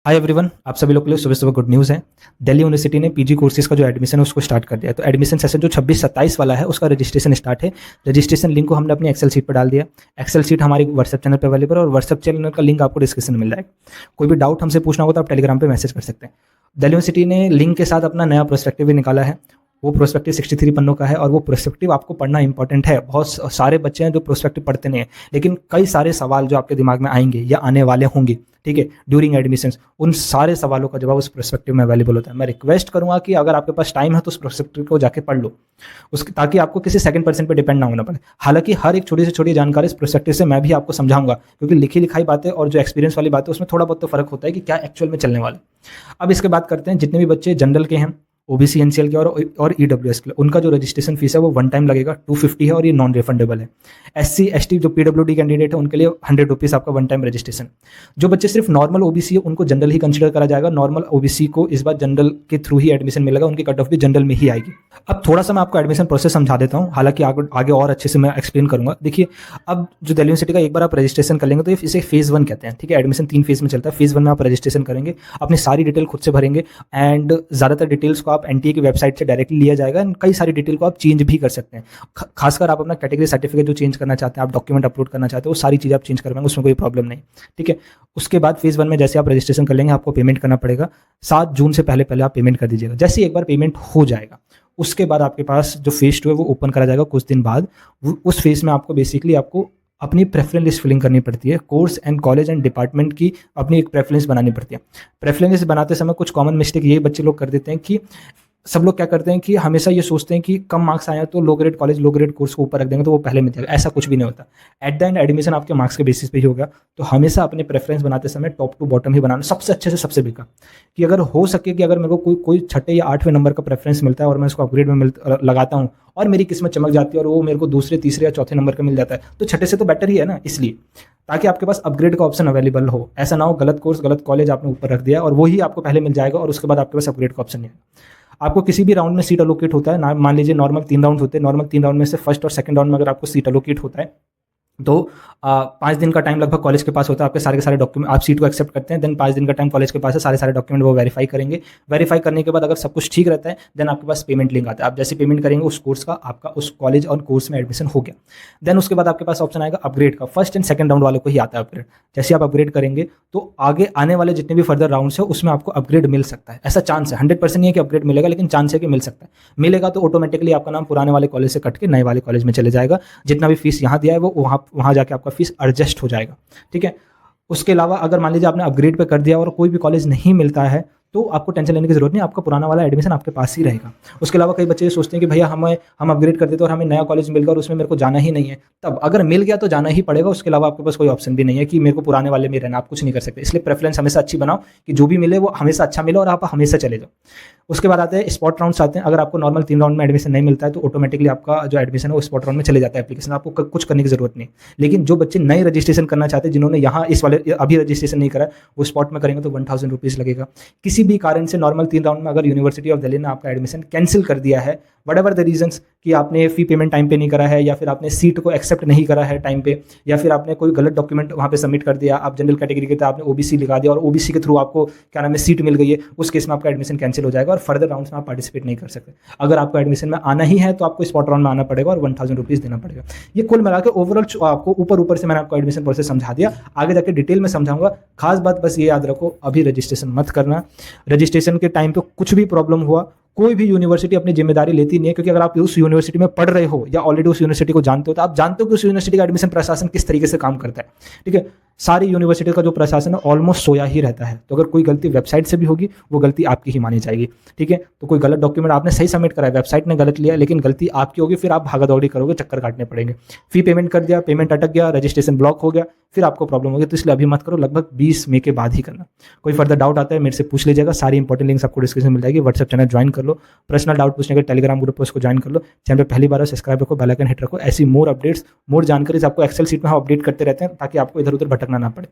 Hi everyone, आप सभी लोग के लिए सुबह सुबह गुड न्यूज़ है। दिल्ली यूनिवर्सिटी ने पीजी कोर्सेज का जो एडमिशन है उसको स्टार्ट कर दिया है। तो एडमिशन सेशन जो 26-27 वाला है उसका रजिस्ट्रेशन स्टार्ट है। रजिस्ट्रेशन लिंक को हमने अपनी एक्सेल शीट पर डाल दिया। एक्सेल शीट हमारी व्हाट्सएप चैनल पर अवेलेबल है और व्हाट्सएप चैनल का लिंक आपको डिस्क्रिप्शन में मिल जाएगा। कोई भी डाउट हमसे पूछना होगा तो आप टेलीग्राम पर मैसेज कर सकते हैं। दिल्ली यूनिवर्सिटी ने लिंक के साथ अपना नया प्रोस्पेक्टिव भी निकाला है। वो प्रोस्पेक्टिव 63 पन्नों का है और वो प्रोस्पेक्टिव आपको पढ़ना इंपॉर्टेंट है। बहुत सारे बच्चे हैं जो प्रोस्पेक्टिव पढ़ते नहीं हैं, लेकिन कई सारे सवाल जो आपके दिमाग में आएंगे या आने वाले होंगे, ठीक है, ड्यूरिंग एडमिशंस, उन सारे सवालों का जवाब उस प्रोस्पेक्टिव में अवेलेबल होता है। मैं रिक्वेस्ट करूंगा कि अगर आपके पास टाइम है तो उस प्रोस्पेक्टिव को जाके पढ़ लो, उसके ताकि आपको किसी सेकंड पर्सन पे डिपेंड ना होना पड़े। हालांकि हर एक छोटी से छोटी जानकारी इस प्रोस्पेक्टिव से मैं भी आपको समझाऊंगा, क्योंकि लिखी लिखाई बातें और जो एक्सपीरियंस वाली बातें उसमें थोड़ा बहुत तो फर्क होता है कि क्या एक्चुअल में चलने वाले। अब इसके बात करते हैं जितने भी बच्चे जनरल के हैं, ओबीसी एनसीएल के और ईडब्ल्यूएस के, उनका जो रजिस्ट्रेशन फीस है वो वन टाइम लगेगा, 250 है और ये नॉन रिफंडेबल है। एससी एसटी जो पीडब्ल्यूडी कैंडिडेट है उनके लिए 100 रुपीज़ आपका वन टाइम रजिस्ट्रेशन। जो बच्चे सिर्फ नॉर्मल ओबीसी है उनको जनरल ही कंसिडर करा जाएगा। नॉर्मल ओबीसी को इस बार जनरल के थ्रू ही एडमिशन मिलेगा, उनकी कट ऑफ भी जनरल में ही आएगी। अब थोड़ा सा मैं आपको एडमिशन प्रोसेस समझा देता हूँ, हालांकि आगे और अच्छे से मैं एक्सप्लेन करूंगा। देखिए, अब जो दिल्ली यूनिवर्सिटी का एक बार आप रजिस्ट्रेशन कर लेंगे तो इसे फेज़ 1 कहते हैं, ठीक है। एडमिशन 3 फेज़ में चलता है। फेज़ 1 में आप रजिस्ट्रेशन करेंगे, अपनी सारी डिटेल खुद से भरेंगे एंड ज़्यादातर डिटेल्स को आप एनटीए की वेबसाइट से डायरेक्टली लिया जाएगा। कई सारी डिटेल को आप चेंज भी कर सकते हैं। खासकर आप अपना कैटेगरी सर्टिफिकेट जो चेंज करना चाहते हैं, आप डॉक्यूमेंट अपलोड करना चाहते हैं, वो सारी चीज़ आप चेंज करवाएंगे, उसमें कोई प्रॉब्लम नहीं, ठीक है। उसके बाद फेज़ 1 में जैसे आप रजिस्ट्रेशन कर लेंगे आपको पेमेंट करना पड़ेगा। 7 जून से पहले आप पेमेंट कर दीजिएगा। जैसे एक बार पेमेंट हो जाएगा उसके बाद आपके पास जो फेज़ 2 है वो ओपन करा जाएगा कुछ दिन बाद। उस फेज़ में आपको बेसिकली आपको अपनी प्रेफरेंस लिस्ट फिलिंग करनी पड़ती है। Course and college and department की अपनी एक प्रेफरेंस बनानी पड़ती है। प्रेफरेंस लिस्ट बनाते समय कुछ कॉमन मिस्टेक ये बच्चे लोग कर देते हैं कि सब लोग क्या करते हैं कि हमेशा ये सोचते हैं कि कम मार्क्स आए तो low grade college low grade course को ऊपर रख देंगे तो वो पहले मिल जाएगा। ऐसा कुछ भी नहीं होता। एट द एंड एडमिशन आपके मार्क्स के बेसिस पे ही होगा। तो हमेशा अपने प्रेफरेंस बनाते समय टॉप टू बॉटम ही बनाना, सबसे अच्छे से सबसे बेकार, कि अगर हो सके कि अगर मेरे को कोई छठे या 8वें नंबर का प्रेफरेंस मिलता है और मैं उसको अपग्रेड में लगाता हूँ और मेरी किस्मत चमक जाती है और वो मेरे को दूसरे तीसरे या चौथे नंबर का मिल जाता है तो छठे से तो बेटर ही है ना। इसलिए ताकि आपके पास अपग्रेड का ऑप्शन अवेलेबल हो। ऐसा ना हो गलत कोर्स गलत कॉलेज आपने ऊपर रख दिया और वही आपको पहले मिल जाएगा और उसके बाद आपके पास अपग्रेड का ऑप्शन नहीं है। आपको किसी भी राउंड में सीट अलोकेट होता है ना, मान लीजिए नॉर्मल 3 राउंड होते हैं। नॉर्मल 3 राउंड में से फर्स्ट और सेकंड राउंड में अगर आपको सीट अलोकेट होता है तो 5 दिन का टाइम लगभग कॉलेज के पास होता है। आपके सारे के सारे डॉक्यूमेंट, आप सीट को एक्सेप्ट करते हैं, देन 5 दिन का टाइम कॉलेज के पास है, सारे डॉक्यूमेंट वो वेरीफाई करेंगे। वेरीफाई करने के बाद अगर सब कुछ ठीक रहता है देन आपके पास पेमेंट लिंक आता है। आप जैसे पेमेंट करेंगे उस कोर्स का आपका उस कॉलेज और कोर्स में एडमिशन हो गया। देन उसके बाद आपके पास ऑप्शन आएगा अपग्रेड का। फर्स्ट एंड सेकंड राउंड वालों को ही आता है अपग्रेड। जैसे आप अपग्रेड करेंगे तो आगे आने वाले जितने भी फर्दर राउंड्स है उसमें आपको अपग्रेड मिल सकता है। ऐसा चांस है, 100% नहीं है कि अपग्रेड मिलेगा, लेकिन चांस है कि मिल सकता है। मिलेगा तो ऑटोमेटिकली आपका नाम पुराने वाले कॉलेज से कट के नए वाले कॉलेज में चले जाएगा। जितना भी फीस यहाँ दिया है वो वहाँ जाके आपका फीस एडजस्ट हो जाएगा, ठीक है। उसके अलावा अगर मान लीजिए आपने अपग्रेड पे कर दिया और कोई भी कॉलेज नहीं मिलता है तो आपको टेंशन लेने की जरूरत नहीं, आपका पुराना वाला एडमिशन आपके पास ही रहेगा। उसके अलावा कई बच्चे ये सोचते हैं कि भैया हम अपग्रेड कर देते और हमें नया कॉलेज मिल गया और उसमें मेरे को जाना ही नहीं है। तब अगर मिल गया तो जाना ही पड़ेगा। उसके अलावा आपके पास कोई ऑप्शन भी नहीं है कि मेरे को पुराने वाले में रहना, आप कुछ नहीं कर सकते। इसलिए प्रेफरेंस हमेशा अच्छी बनाओ कि जो भी मिले वो हमेशा अच्छा मिले और आप हमेशा चले जाओ। उसके बाद आते हैं स्पॉट राउंड्स आते हैं। अगर आपको नॉर्मल 3 राउंड में एडमिशन नहीं मिलता है तो ऑटोमेटिकली आपका जो एडमिशन है वो स्पॉट राउंड में चले जाता है एप्लीकेशन, आपको कुछ करने की जरूरत नहीं। लेकिन जो बच्चे नए रजिस्ट्रेशन करना चाहते हैं, जिन्होंने यहाँ इस वाले अभी रजिस्ट्रेशन नहीं करा, वो स्पॉट में करेंगे तो 1000 रुपीज़ लगेगा। किसी भी कारण से नॉर्मल 3 राउंड में अगर यूनिवर्सिटी ऑफ दिल्ली ने आपका एडमिशन कैंसिल कर दिया है, व्हाटएवर द रीजंस, कि आपने फी पेमेंट टाइम पे नहीं करा है या फिर आपने सीट को एक्सेप्ट नहीं करा है टाइम पे या फिर आपने कोई गलत डॉक्यूमेंट वहाँ पे सबमिट कर दिया, आप जनरल कैटेगरी के थे आपने ओबीसी लिखा दिया और ओबीसी के थ्रू आपको क्या नाम है सीट मिल गई है, उस केस में आपका एडमिशन कैंसिल हो जाएगा और फर्दर राउंड्स में आप पार्टिसिपेट नहीं कर सकते। अगर आपको एडमिशन में आना ही है तो आपको स्पॉट राउंड में आना पड़ेगा और 1000 रुपीज़ देना पड़ेगा। ये कुल मिला के ओवरऑल आपको ऊपर से मैंने आपको एडमिशन प्रोसेस समझा दिया, आगे जाकर डिटेल में समझाऊंगा। खास बात बस ये याद रखो, अभी रजिस्ट्रेशन मत करना। रजिस्ट्रेशन के टाइम पे कुछ भी प्रॉब्लम हुआ, कोई भी यूनिवर्सिटी अपनी जिम्मेदारी लेती नहीं है, क्योंकि अगर आप उस यूनिवर्सिटी में पढ़ रहे हो या ऑलरेडी उस यूनिवर्सिटी को जानते हो तो आप जानते हो कि उस यूनिवर्सिटी का एडमिशन प्रशासन किस तरीके से काम करता है, ठीक है। सारी यूनिवर्सिटी का जो प्रशासन है ऑलमोस्ट सोया ही रहता है। तो अगर कोई गलती वेबसाइट से भी होगी वो गलती आपकी ही मानी जाएगी, ठीक है। तो कोई गलत डॉक्यूमेंट आपने सही सबमिट करा है, वेबसाइट ने गलत लिया, लेकिन गलती आपकी होगी, फिर आप भागादौड़ी करोगे, चक्कर काटने पड़ेंगे। फी पेमेंट कर दिया, पेमेंट अटक गया, रजिस्ट्रेशन ब्लॉक हो गया, फिर आपको प्रॉब्लम होगी। तो इसलिए अभी मत करो, लगभग 20 मई के बाद ही करना। कोई फर्दर डाउट आता है मेरे से पूछ लीजिएगा, सारी इंपॉर्टेंट लिंक्स आपको डिस्क्रिप्शन में मिल जाएगी। व्हाट्सएप चैनल ज्वाइन कर लो, पर्सनल डाउट पूछने के टेलीग्राम ग्रुप पर उसको ज्वाइन कर लो। चैनल पर पहली बार सब्सक्राइब रखो, बेल आइकन हिट रखो। ऐसी मोर अपडेट्स मोर जानकारी आपको एक्सेल शीट में हम अपडेट करते रहते हैं ताकि आपको इधर उधर भटकना ना पड़े।